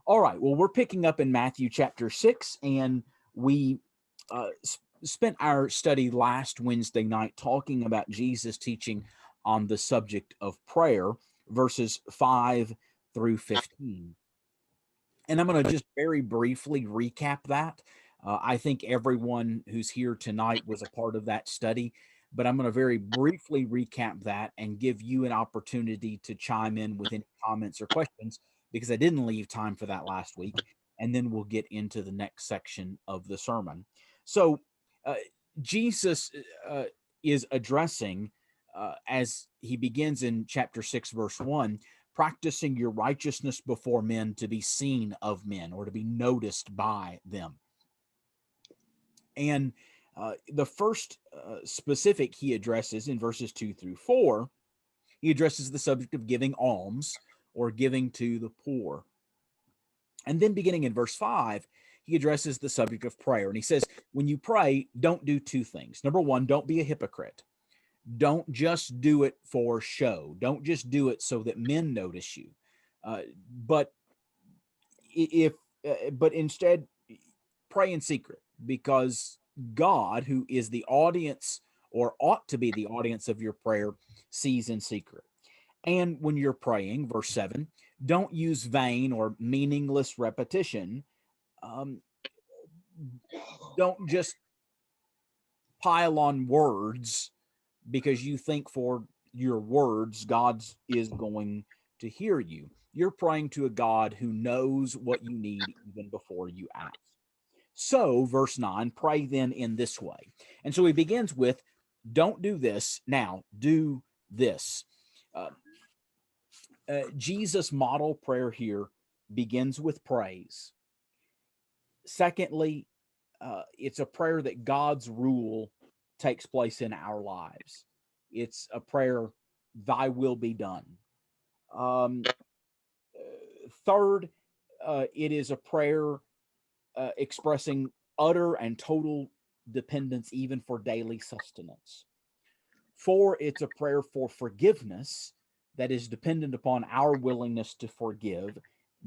All right. Well, we're picking up in Matthew chapter 6, and we spent our study last Wednesday night talking about Jesus teaching on the subject of prayer, verses 5 through 15. And I'm going to just very briefly recap that. I think everyone who's here tonight was a part of that study, but I'm going to very briefly recap that and give you an opportunity to chime in with any comments or questions because I didn't leave time for that last week. And then we'll get into the next section of the sermon. So, uh, Jesus is addressing, as he begins in chapter 6, verse 1, practicing your righteousness before men to be seen of men or to be noticed by them. And the first specific he addresses in verses 2 through 4, he addresses the subject of giving alms or giving to the poor. And then beginning in verse 5, he addresses the subject of prayer. And he says, when you pray, don't do two things. Number one, don't be a hypocrite. Don't just do it for show. Don't just do it so that men notice you. But if but instead pray in secret, because God, who is the audience or ought to be the audience of your prayer, sees in secret. And when you're praying, verse 7, don't use vain or meaningless repetition. Um, don't just pile on words because you think for your words God is going to hear you. You're praying to a God who knows what you need even before you ask. So, verse 9, pray then in this way. And so he begins with, don't do this, now do this. Uh, Jesus' model prayer here begins with praise. Secondly, it's a prayer that God's rule takes place in our lives. It's a prayer, thy will be done. Um, Third, it is a prayer expressing utter and total dependence, even for daily sustenance. Four, it's a prayer for forgiveness that is dependent upon our willingness to forgive.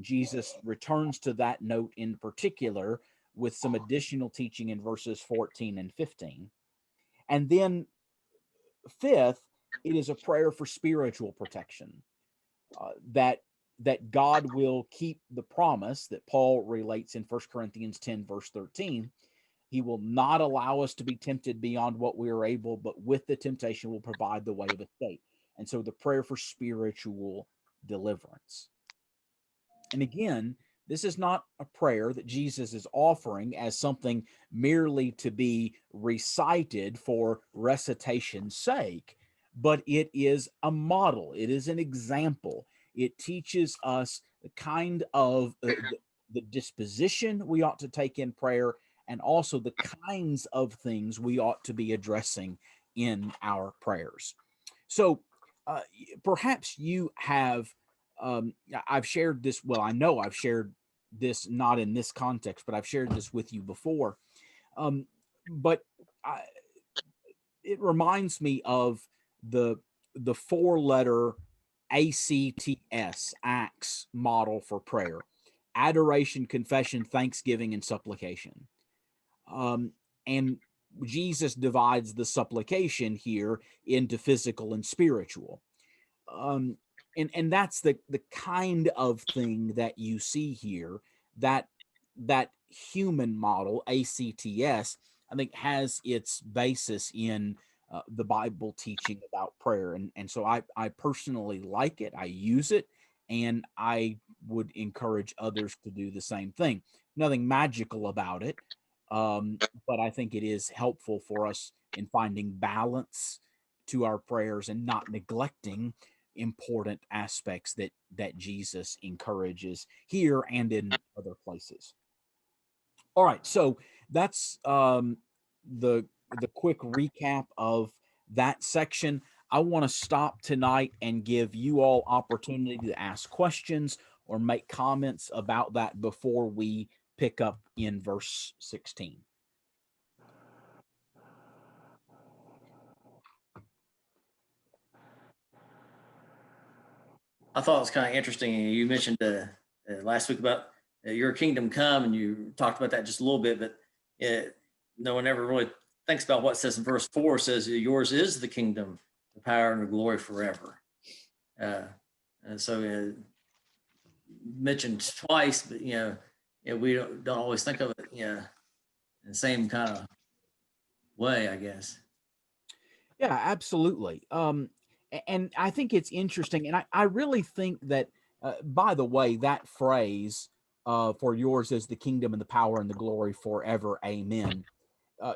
Jesus returns to that note in particular with some additional teaching in verses 14 and 15. And then, fifth, it is a prayer for spiritual protection, that God will keep the promise that Paul relates in 1 Corinthians 10, verse 13. He will not allow us to be tempted beyond what we are able, but with the temptation will provide the way of escape. And so the prayer for spiritual deliverance. And again, this is not a prayer that Jesus is offering as something merely to be recited for recitation's sake, but it is a model, it is an example. It teaches us the kind of the disposition we ought to take in prayer and also the kinds of things we ought to be addressing in our prayers. So uh, perhaps you have, I've shared this, well, I know I've shared this not in this context, but I've shared this with you before. Um, but I, it reminds me of the four-letter ACTS model for prayer: adoration, confession, thanksgiving, and supplication. Um, and Jesus divides the supplication here into physical and spiritual. Um, and that's the kind of thing that you see here. That that human model, ACTS, I think has its basis in the Bible teaching about prayer, and so I personally like it. I use it, and I would encourage others to do the same thing. Nothing magical about it, but I think it is helpful for us in finding balance to our prayers and not neglecting important aspects that Jesus encourages here and in other places. All right, so that's the quick recap of that section. I want to stop tonight and give you all opportunity to ask questions or make comments about that before we pick up in verse 16. I thought it was kind of interesting. You mentioned last week about your kingdom come, and you talked about that just a little bit, but no one ever really thinks about what it says in verse 4. It says, yours is the kingdom, the power, and the glory forever. And so mentioned twice, but we don't always think of it in the same kind of way, I guess. Yeah, absolutely. And I think it's interesting, and I really think that, by the way, that phrase, "For yours is the kingdom and the power and the glory forever, amen."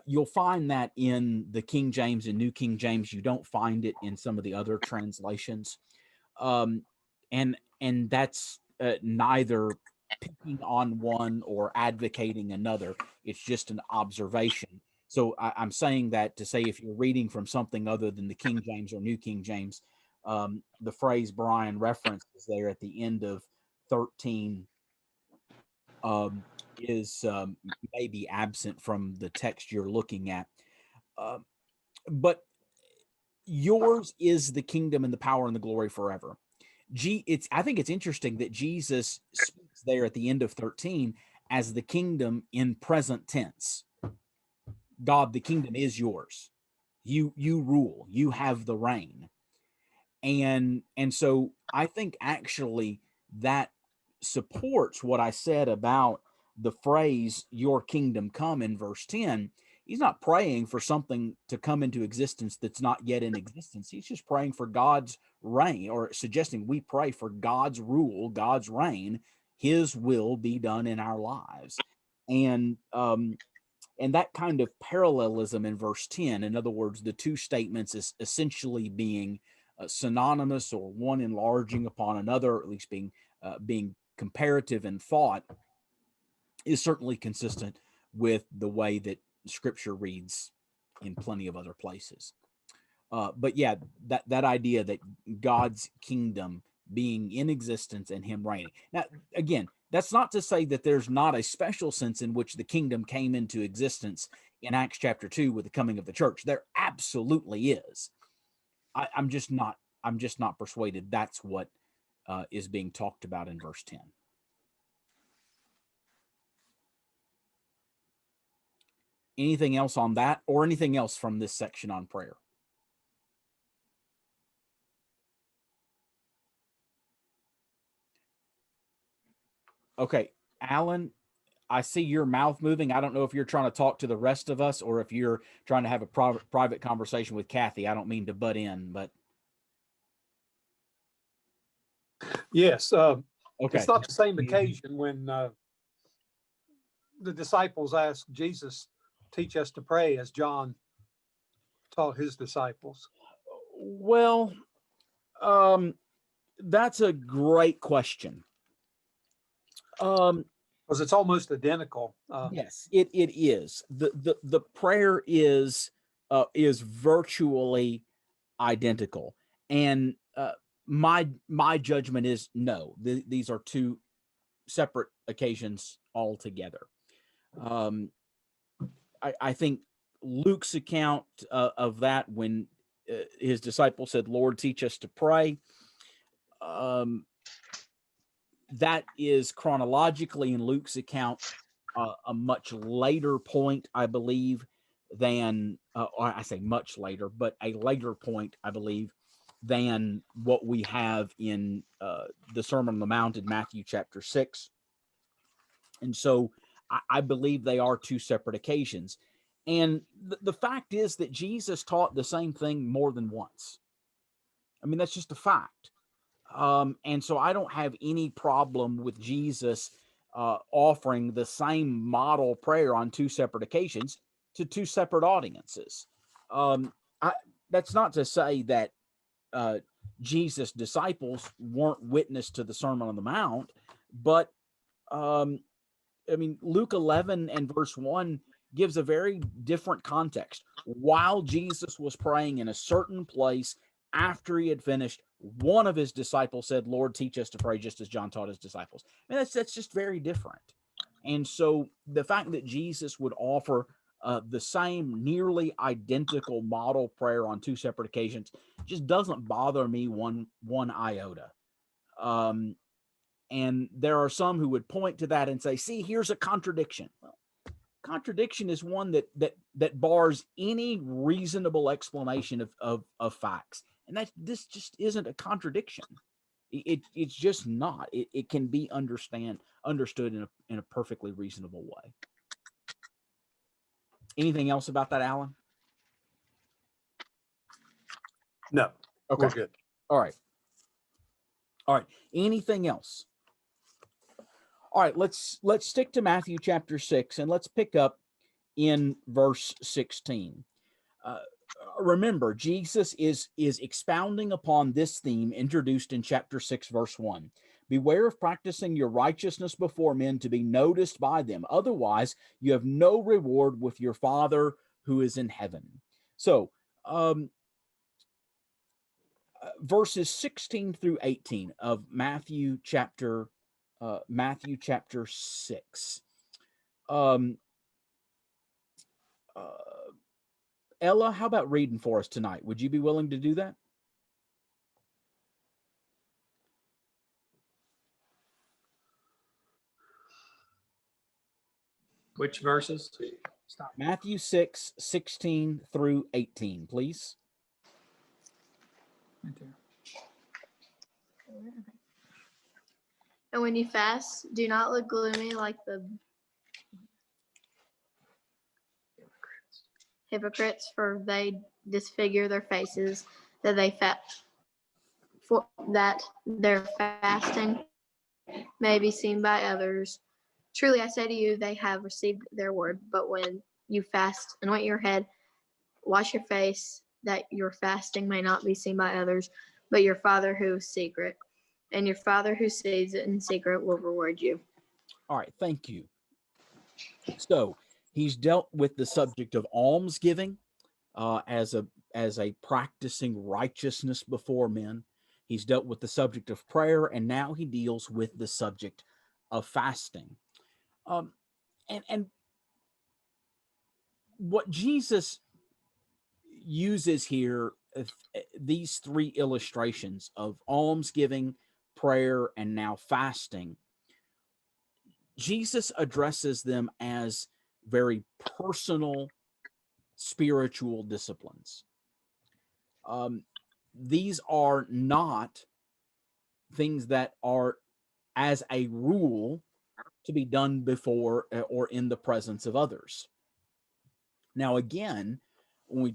You'll find that in the King James and New King James. You don't find it in some of the other translations, um, and that's neither picking on one or advocating another. It's just an observation. So I'm saying that to say, if you're reading from something other than the King James or New King James, the phrase Brian references there at the end of 13 is maybe absent from the text you're looking at. But yours is the kingdom and the power and the glory forever. I think it's interesting that Jesus speaks there at the end of 13 as the kingdom in present tense. God, the kingdom is yours. You rule. You have the reign. And so I think actually that supports what I said about the phrase "your kingdom come" in verse 10. He's not praying for something to come into existence that's not yet in existence. He's just praying for God's reign, or suggesting we pray for God's rule, God's reign, his will be done in our lives. And that kind of parallelism in verse 10, in other words, the two statements is essentially being synonymous, or one enlarging upon another, or at least being comparative in thought, is certainly consistent with the way that Scripture reads in plenty of other places. But yeah, that idea that God's kingdom being in existence and him reigning. Now, again, that's not to say that there's not a special sense in which the kingdom came into existence in Acts chapter 2 with the coming of the church. There absolutely is. I'm just not persuaded that's what is being talked about in verse 10. Anything else on that, or anything else from this section on prayer? Okay, Alan, I see your mouth moving. I don't know if you're trying to talk to the rest of us or if you're trying to have a private conversation with Kathy. I don't mean to butt in, but yes, okay. It's not the same occasion when the disciples asked Jesus, "Teach us to pray," as John taught his disciples. Well, that's a great question. Because it's almost identical. Yes, it is. The prayer is virtually identical, and my judgment is no. These are two separate occasions altogether. I think Luke's account of that, when his disciples said, "Lord, teach us to pray," that is chronologically in Luke's account a much later point, I believe, than, or I say much later, but a later point, I believe, than what we have in the Sermon on the Mount in Matthew chapter 6. And so I believe they are two separate occasions. And the fact is that Jesus taught the same thing more than once. I mean, that's just a fact. And so I don't have any problem with Jesus offering the same model prayer on two separate occasions to two separate audiences. That's not to say that Jesus' disciples weren't witness to the Sermon on the Mount, but I mean, Luke 11 and verse 1 gives a very different context. While Jesus was praying in a certain place, after he had finished, one of his disciples said, "Lord, teach us to pray," just as John taught his disciples. I mean, that's just very different. And so the fact that Jesus would offer the same nearly identical model prayer on two separate occasions just doesn't bother me one iota. And there are some who would point to that and say, see, here's a contradiction. Well, contradiction is one that bars any reasonable explanation of facts. And this just isn't a contradiction. It's just not. It can be understood in a perfectly reasonable way. Anything else about that, Alan? No. Okay. We're good. All right. Anything else? All right, let's stick to Matthew chapter 6, and let's pick up in verse 16. Remember, Jesus is expounding upon this theme introduced in chapter 6, verse 1. Beware of practicing your righteousness before men to be noticed by them. Otherwise, you have no reward with your Father who is in heaven. So, verses 16 through 18 of Matthew chapter 6. Ella, how about reading for us tonight? Would you be willing to do that? Which verses? Stop. Matthew 6, 16 through 18, please. Right there. And when you fast, do not look gloomy like the hypocrites, for they disfigure their faces, that that their fasting may be seen by others. Truly I say to you, they have received their word. But when you fast, anoint your head, wash your face, that your fasting may not be seen by others, but your Father who is secret. And your Father who sees it in secret will reward you. All right, thank you. So he's dealt with the subject of almsgiving as a practicing righteousness before men. He's dealt with the subject of prayer, and now he deals with the subject of fasting. And what Jesus uses here, these three illustrations of almsgiving, prayer, and now fasting, Jesus addresses them as very personal spiritual disciplines. These are not things that are, as a rule, to be done before or in the presence of others. Now, again, when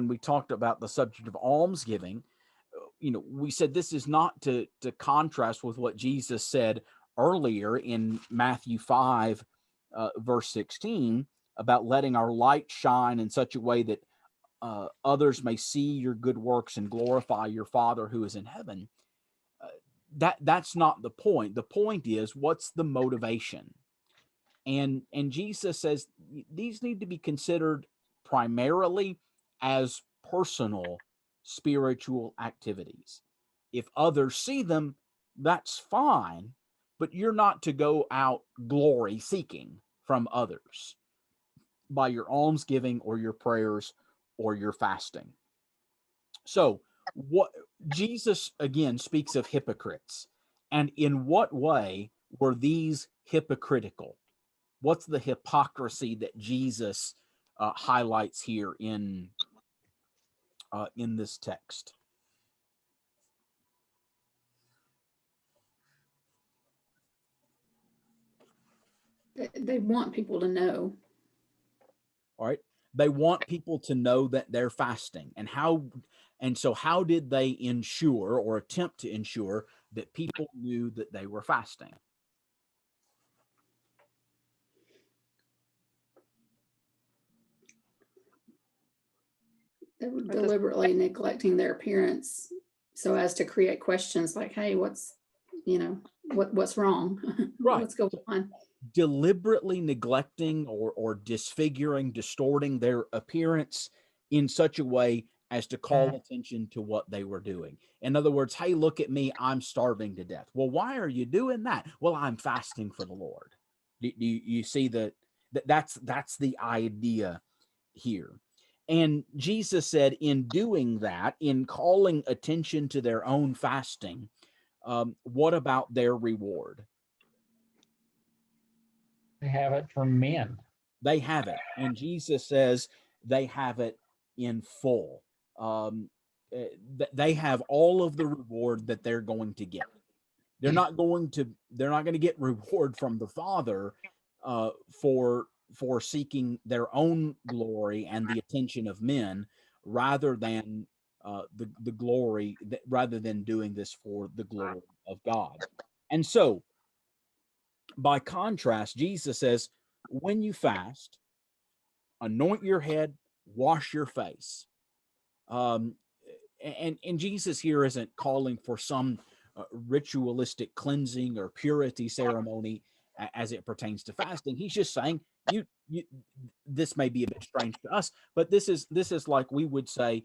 we talked about the subject of almsgiving, we said this is not to contrast with what Jesus said earlier in Matthew 5, verse 16, about letting our light shine in such a way that others may see your good works and glorify your Father who is in heaven. That's not the point. The point is, what's the motivation? And Jesus says these need to be considered primarily as personal spiritual activities. If others see them, that's fine, but you're not to go out glory seeking from others by your almsgiving or your prayers or your fasting. So, what Jesus again speaks of hypocrites, and in what way were these hypocritical? What's the hypocrisy that Jesus highlights here in this text? They want people to know. All right, they want people to know that they're fasting, and so how did they ensure or attempt to ensure that people knew that they were fasting? They were deliberately neglecting their appearance so as to create questions like, hey, what's wrong? Right. What's going on? Deliberately neglecting or disfiguring, distorting their appearance in such a way as to call attention to what they were doing. In other words, hey, look at me, I'm starving to death. Well, why are you doing that? Well, I'm fasting for the Lord. Do you see that's the idea here? And Jesus said, in doing that, in calling attention to their own fasting, What about their reward? They have it from men. They have it. And Jesus says they have it in full. They have all of the reward that they're going to get. They're not going to get reward from the Father for seeking their own glory and the attention of men, rather than the glory, rather than doing this for the glory of God. And so, by contrast, Jesus says, when you fast, anoint your head, wash your face. And Jesus here isn't calling for some ritualistic cleansing or purity ceremony as it pertains to fasting. He's just saying, you this may be a bit strange to us, but this is like we would say,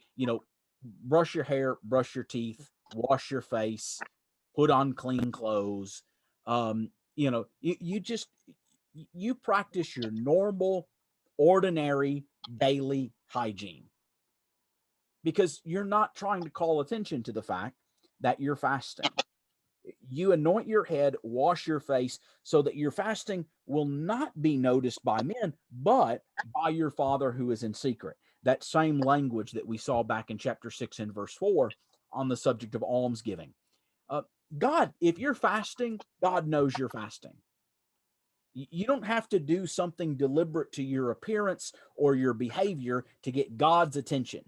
brush your hair, brush your teeth, wash your face, put on clean clothes. You practice your normal, ordinary, daily hygiene, because you're not trying to call attention to the fact that you're fasting. You anoint your head, wash your face, so that your fasting will not be noticed by men, but by your Father who is in secret. That same language that we saw back in chapter 6 and verse 4 on the subject of almsgiving. God, if you're fasting, God knows you're fasting. You don't have to do something deliberate to your appearance or your behavior to get God's attention.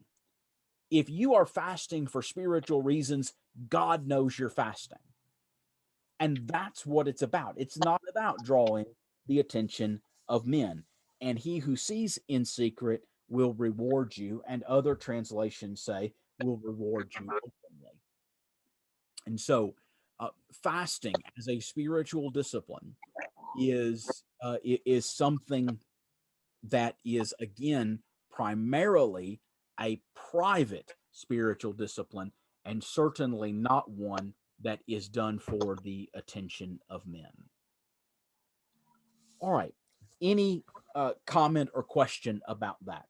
If you are fasting for spiritual reasons, God knows you're fasting. And that's what it's about. It's not about drawing the attention of men. And he who sees in secret will reward you. And other translations say will reward you openly. And so fasting as a spiritual discipline is something that is, again, primarily a private spiritual discipline, and certainly not one that is done for the attention of men. All right. Any comment or question about that?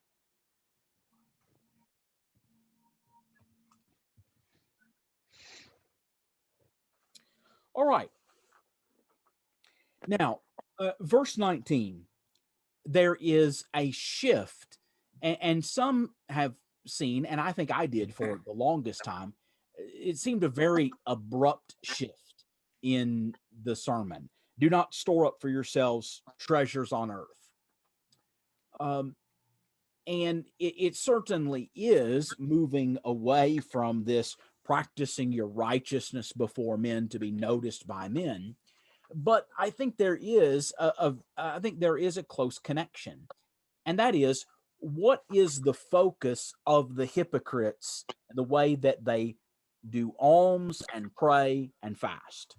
All right. Now, verse 19, there is a shift, and some have seen, and I think I did for the longest time, it seemed a very abrupt shift in the sermon. Do not store up for yourselves treasures on earth. And it certainly is moving away from this practicing your righteousness before men to be noticed by men. But I think there is a close connection, and that is, what is the focus of the hypocrites, the way that they do alms and pray and fast?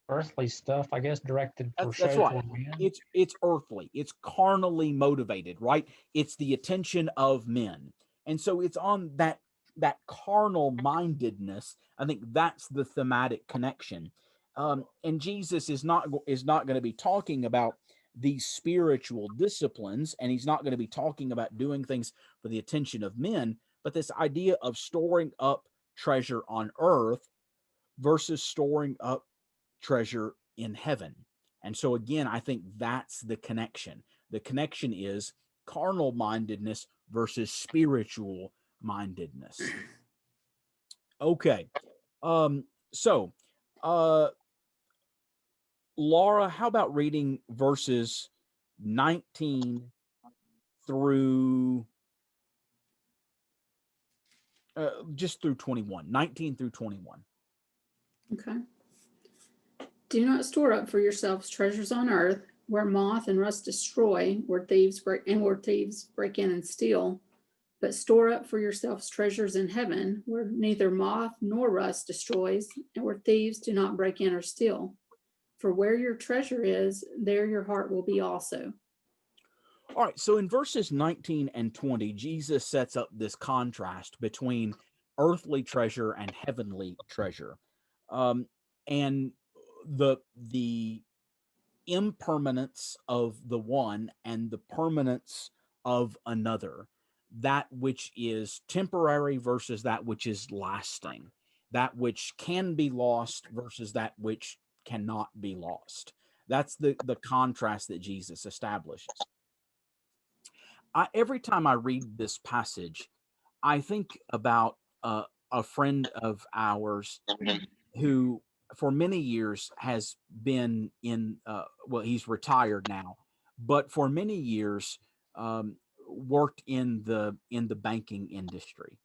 Earthly stuff, I guess, directed for That's show right. toward men. It's earthly. It's carnally motivated, right? It's the attention of men, and so it's on that carnal mindedness. I think that's the thematic connection. And Jesus is not going to be talking about these spiritual disciplines, and he's not going to be talking about doing things for the attention of men, but this idea of storing up treasure on earth versus storing up treasure in heaven. And so again, I think that's the connection. The connection is carnal mindedness versus spiritual mindedness. Okay. So Laura, how about reading verses 19 through just through 21, 19 through 21. Okay. Do not store up for yourselves treasures on earth, where moth and rust destroy, where thieves break in and steal. But store up for yourselves treasures in heaven, where neither moth nor rust destroys, and where thieves do not break in or steal. For where your treasure is, there your heart will be also. All right, so in verses 19 and 20, Jesus sets up this contrast between earthly treasure and heavenly treasure. And the impermanence of the one and the permanence of another, that which is temporary versus that which is lasting. that which can be lost versus that which cannot be lost. That's the contrast that Jesus establishes. Every time I read this passage, I think about a friend of ours who, for many years, has been in. Well, he's retired now, but for many years worked in the banking industry,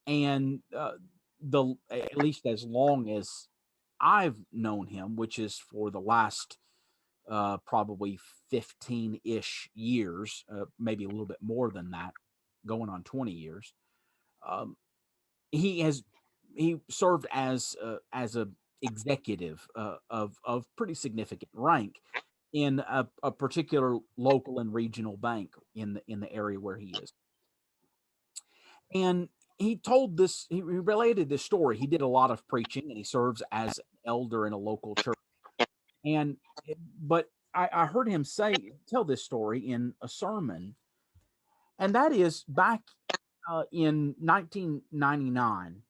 and at least as long as I've known him, which is for the last probably 15-ish years, maybe a little bit more than that, going on 20 years. Um, he served as a executive of pretty significant rank in a particular local and regional bank in the area where he is. And he related this story. He did a lot of preaching, and he serves as an elder in a local church. And but I heard him tell this story in a sermon, and that is back in 1999,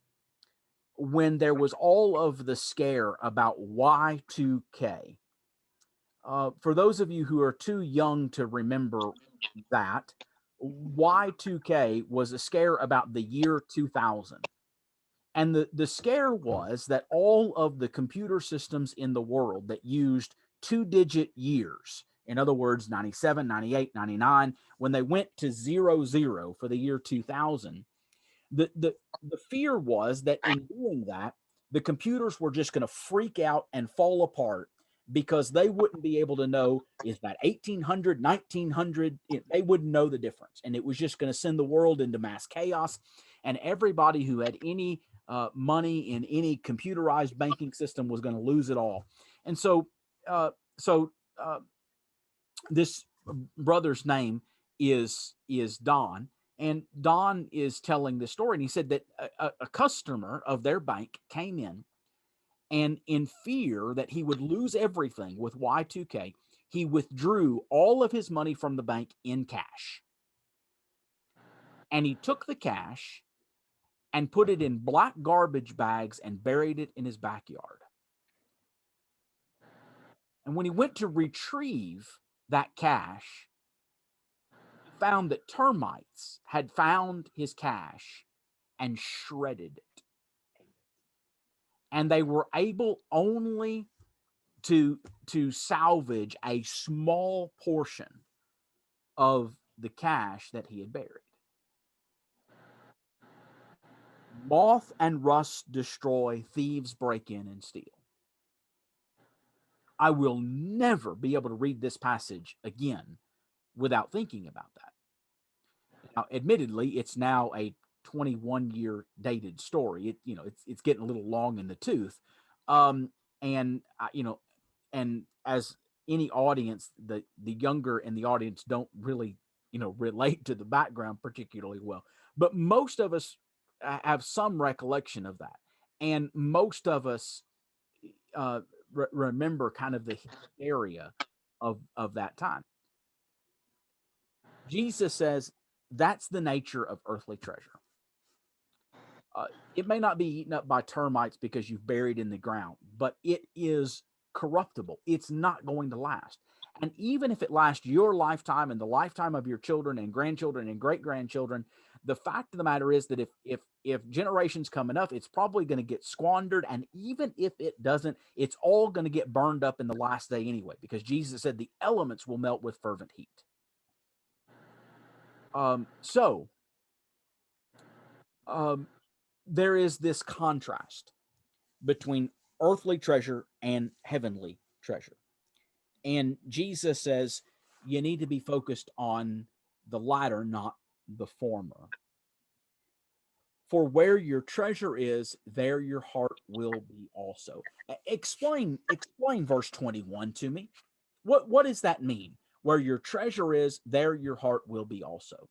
when there was all of the scare about Y2K. For those of you who are too young to remember that, Y2K was a scare about the year 2000. And the scare was that all of the computer systems in the world that used 2-digit years, in other words, 97, 98, 99, when they went to 00 for the year 2000, the fear was that in doing that, the computers were just going to freak out and fall apart because they wouldn't be able to know, is that 1800, 1900? They wouldn't know the difference. And it was just going to send the world into mass chaos. And everybody who had any money in any computerized banking system was going to lose it all. And so this brother's name is Don. And Don is telling this story. And he said that a customer of their bank came in, and in fear that he would lose everything with Y2K, he withdrew all of his money from the bank in cash. And he took the cash and put it in black garbage bags and buried it in his backyard. And when he went to retrieve that cash, he found that termites had found his cash and shredded it. And they were able only to salvage a small portion of the cash that he had buried. Moth and rust destroy, thieves break in and steal. I will never be able to read this passage again without thinking about that. Now, admittedly, it's now a 21-year dated story. It's getting a little long in the tooth. And as any audience, the younger in the audience don't really, relate to the background particularly well. But most of us have some recollection of that. And most of us remember kind of the hysteria of that time. Jesus says that's the nature of earthly treasure. It may not be eaten up by termites because you've buried in the ground, but it is corruptible. It's not going to last. And even if it lasts your lifetime and the lifetime of your children and grandchildren and great-grandchildren, the fact of the matter is that if generations come enough, it's probably going to get squandered. And even if it doesn't, it's all going to get burned up in the last day anyway, because Jesus said the elements will melt with fervent heat. There is this contrast between earthly treasure and heavenly treasure. And Jesus says you need to be focused on the latter, not the former. For where your treasure is, there your heart will be also. Explain verse 21 to me. What does that mean? Where your treasure is, there your heart will be also.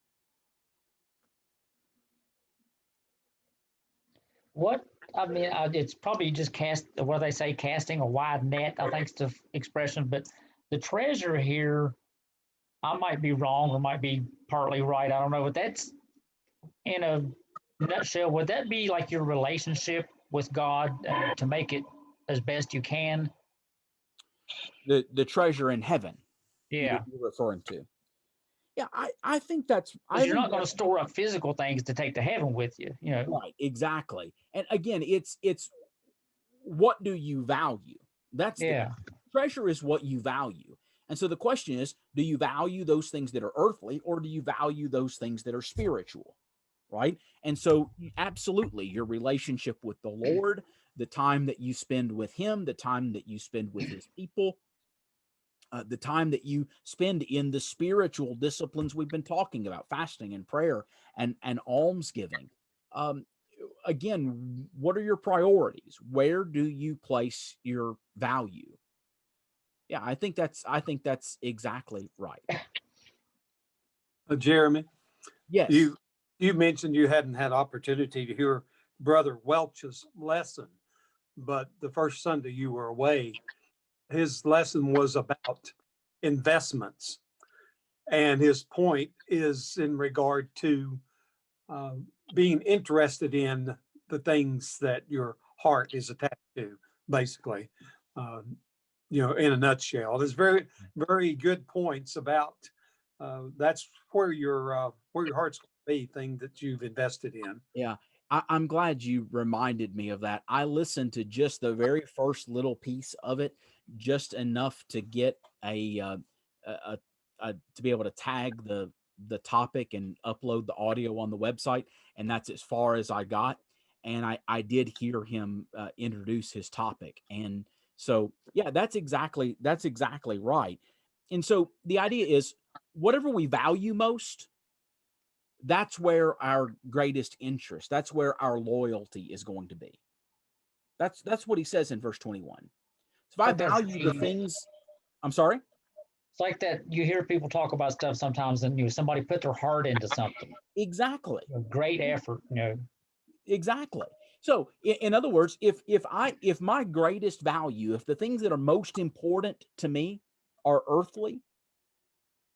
It's probably just casting a wide net, I think is the expression, but the treasure here, I might be wrong or might be partly right, I don't know, but that's in a nutshell, would that be like your relationship with God to make it as best you can? The treasure in heaven Yeah. you're referring to. Yeah, I think that's Because you're not going to store up physical things to take to heaven with you, you know. right, exactly. And again, it's what do you value? That's Yeah. the treasure is what you value. And so the question is, do you value those things that are earthly, or do you value those things that are spiritual? Right. And so absolutely your relationship with the Lord, the time that you spend with him, the time that you spend with his people, the time that you spend in the spiritual disciplines we've been talking about, fasting and prayer and almsgiving. Um, again, what are your priorities? Where do you place your value? Yeah, I think that's exactly right. Jeremy, Yes. you mentioned you hadn't had opportunity to hear Brother Welch's lesson, but the first Sunday you were away, his lesson was about investments. And his point is in regard to uh, being interested in the things that your heart is attached to, basically. In a nutshell, there's very, very good points about that's where your heart's going to be, thing that you've invested in. Yeah. I'm glad you reminded me of that. I listened to just the very first little piece of it, just enough to get a to be able to tag the topic and upload the audio on the website, and that's as far as I got. And I did hear him introduce his topic, and so yeah, that's exactly right. And so the idea is whatever we value most, that's where our greatest interest, that's where our loyalty is going to be. That's what he says in verse 21. So if I But that's value the things, I'm sorry. It's like that. You hear people talk about stuff sometimes, and somebody put their heart into something. Exactly. Great effort. Exactly. So in other words, if my greatest value, if the things that are most important to me are earthly,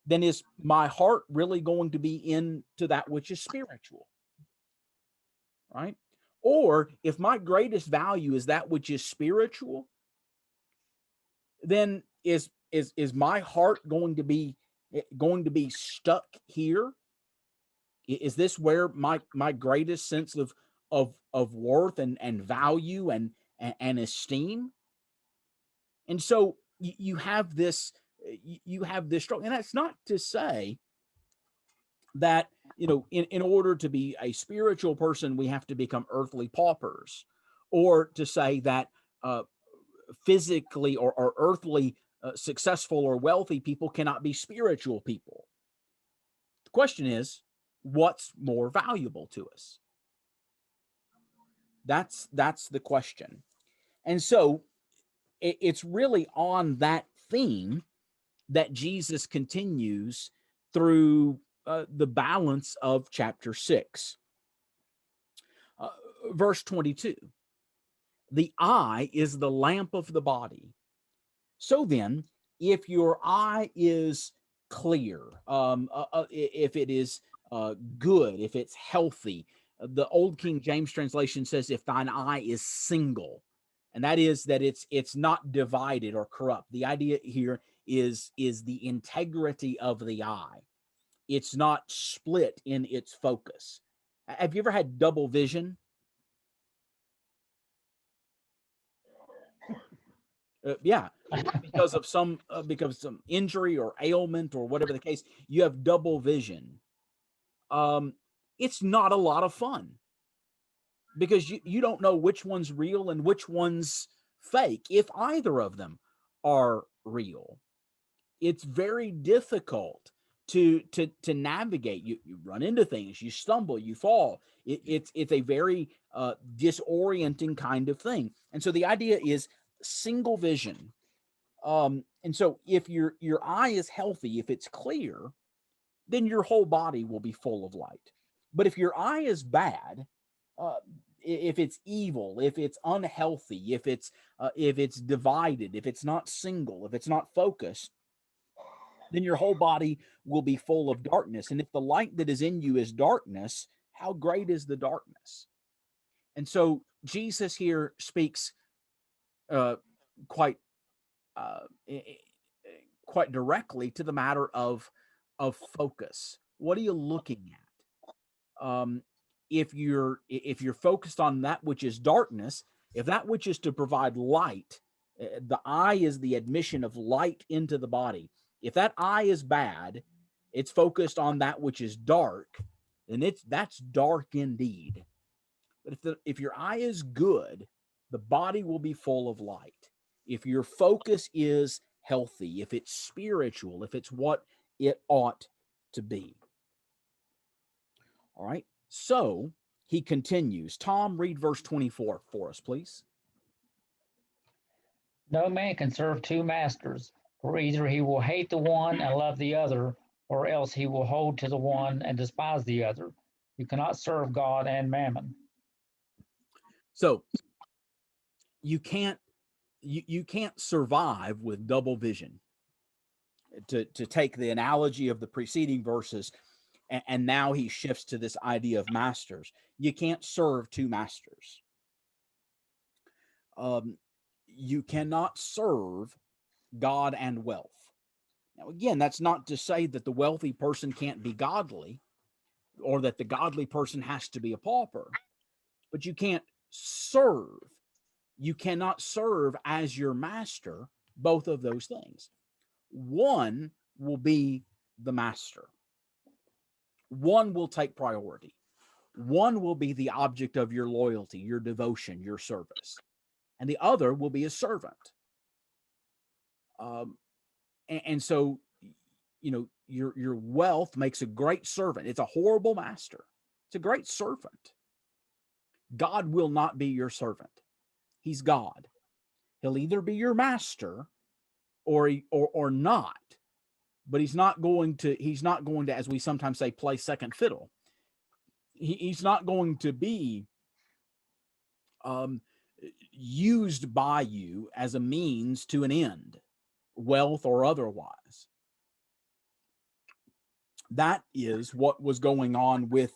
then is my heart really going to be into that which is spiritual? Right? Or if my greatest value is that which is spiritual, then is my heart going to be stuck here? Is this where my greatest sense of worth and value and esteem? And so you have this struggle, and that's not to say that in order to be a spiritual person we have to become earthly paupers, or to say that physically or earthly successful or wealthy people cannot be spiritual people. The question is, what's more valuable to us? That's the question. And so it's really on that theme that Jesus continues through the balance of chapter 6. Verse 22, the eye is the lamp of the body. So then, if your eye is clear, if it is good, if it's healthy, the Old King James translation says, if thine eye is single, and that is that it's not divided or corrupt. The idea here is the integrity of the eye. It's not split in its focus. Have you ever had double vision? Yeah, because of some injury or ailment or whatever the case, you have double vision. It's not a lot of fun because you don't know which one's real and which one's fake, if either of them are real. It's very difficult to navigate. You run into things, you stumble, you fall. It's a very disorienting kind of thing. And so the idea is single vision. And so if your eye is healthy, if it's clear, then your whole body will be full of light. But if your eye is bad, if it's evil, if it's unhealthy, if it's divided, if it's not single, if it's not focused, then your whole body will be full of darkness. And if the light that is in you is darkness, how great is the darkness? And so Jesus here speaks uh, quite uh, quite directly to the matter of focus. What are you looking at? If you're focused on that which is darkness, if that which is to provide light, the eye is the admission of light into the body. If that eye is bad, it's focused on that which is dark, then that's dark indeed. But if your eye is good, the body will be full of light. If your focus is healthy, if it's spiritual, if it's what it ought to be. All right. So he continues. Tom, read verse 24 for us, please. No man can serve two masters, for either he will hate the one and love the other, or else he will hold to the one and despise the other. You cannot serve God and mammon. So you can't survive with double vision. To take the analogy of the preceding verses, and now he shifts to this idea of masters. You can't serve two masters. You cannot serve God and wealth. Now, again, that's not to say that the wealthy person can't be godly, or that the godly person has to be a pauper, but you can't serve. You cannot serve as your master both of those things. One will be the master. One will take priority. One will be the object of your loyalty, your devotion, your service. And the other will be a servant. And so, your wealth makes a great servant. It's a horrible master. It's a great servant. God will not be your servant. He's God. He'll either be your master or not. But he's not going to, as we sometimes say, play second fiddle. He's not going to be used by you as a means to an end, wealth or otherwise. That is what was going on with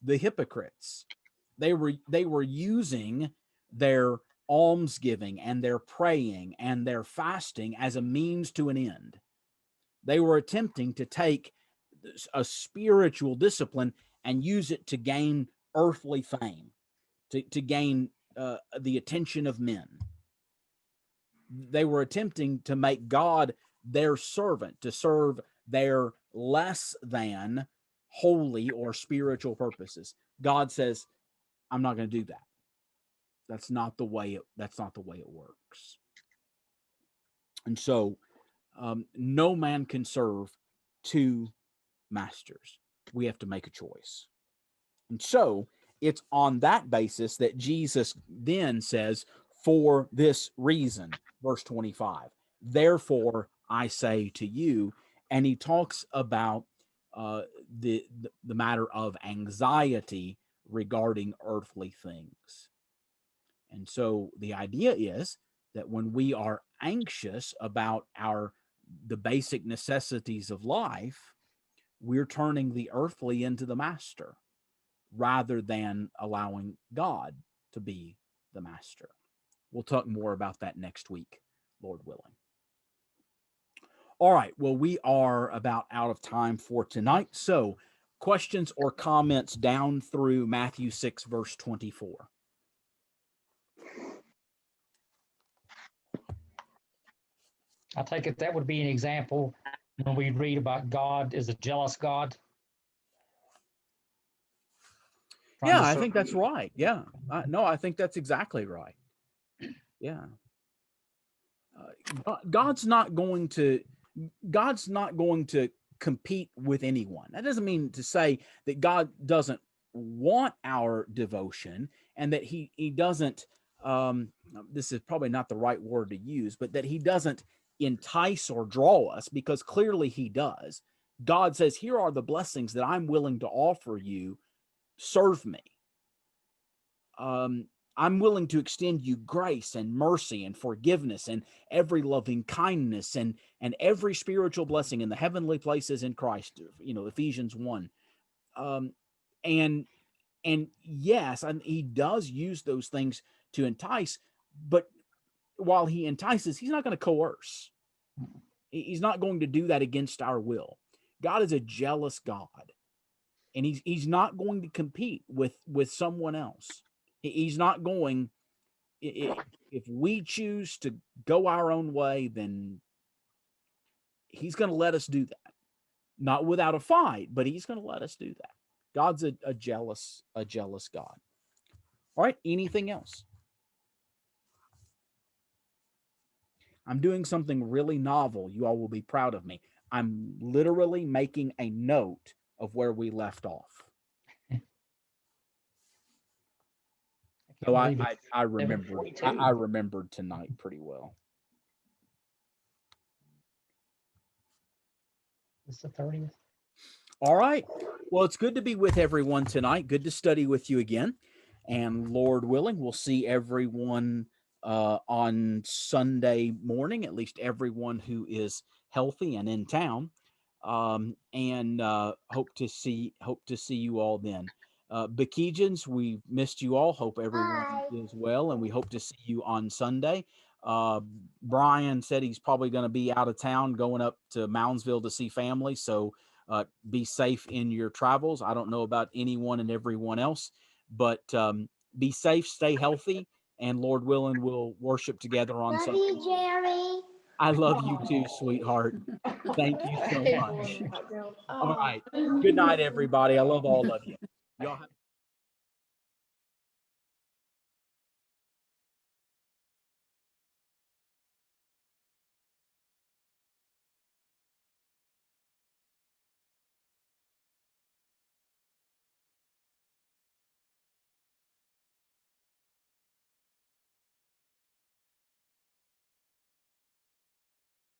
the hypocrites. They were using their almsgiving and their praying and their fasting as a means to an end. They were attempting to take a spiritual discipline and use it to gain earthly fame, to gain the attention of men. They were attempting to make God their servant, to serve their less than holy or spiritual purposes. God says, I'm not going to do that. That's not the way it works. And so no man can serve two masters. We have to make a choice. And so it's on that basis that Jesus then says, for this reason, verse 25, therefore I say to you, and he talks about the matter of anxiety regarding earthly things. And so the idea is that when we are anxious about the basic necessities of life, we're turning the earthly into the master rather than allowing God to be the master. We'll talk more about that next week, Lord willing. All right, well, we are about out of time for tonight. So questions or comments down through Matthew 6, verse 24. I take it that would be an example when we read about God is a jealous God. Yeah, I think that's right. Yeah. No, I think that's exactly right. Yeah. God's not going to compete with anyone. That doesn't mean to say that God doesn't want our devotion and that he doesn't this is probably not the right word to use, but that he doesn't entice or draw us, because clearly he does. God says, here are the blessings that I'm willing to offer you. Serve me. I'm willing to extend you grace and mercy and forgiveness and every loving kindness and every spiritual blessing in the heavenly places in Christ, Ephesians 1. And And yes, and he does use those things to entice, but while he entices, he's not going to coerce. He's not going to do that against our will. God is a jealous God, and he's not going to compete with someone else. He's not going. If we choose to go our own way, then he's going to let us do that. Not without a fight, but he's going to let us do that. God's a jealous God. All right. Anything else? I'm doing something really novel. You all will be proud of me. I'm literally making a note of where we left off. So I remembered tonight pretty well. It's the 30th. All right. Well, it's good to be with everyone tonight. Good to study with you again. And Lord willing, we'll see everyone on Sunday morning, at least everyone who is healthy and in town. And hope to see you all then. Bekijans, we missed you all. Hope everyone is well, and we hope to see you on Sunday. Brian said he's probably going to be out of town, going up to Moundsville to see family. So be safe in your travels. I don't know about anyone and everyone else, but be safe, stay healthy, and Lord willing, we'll worship together on Sunday. Love you, Jerry. I love you too, sweetheart. Thank you so much. All right. Good night, everybody. I love all of you. Y'all have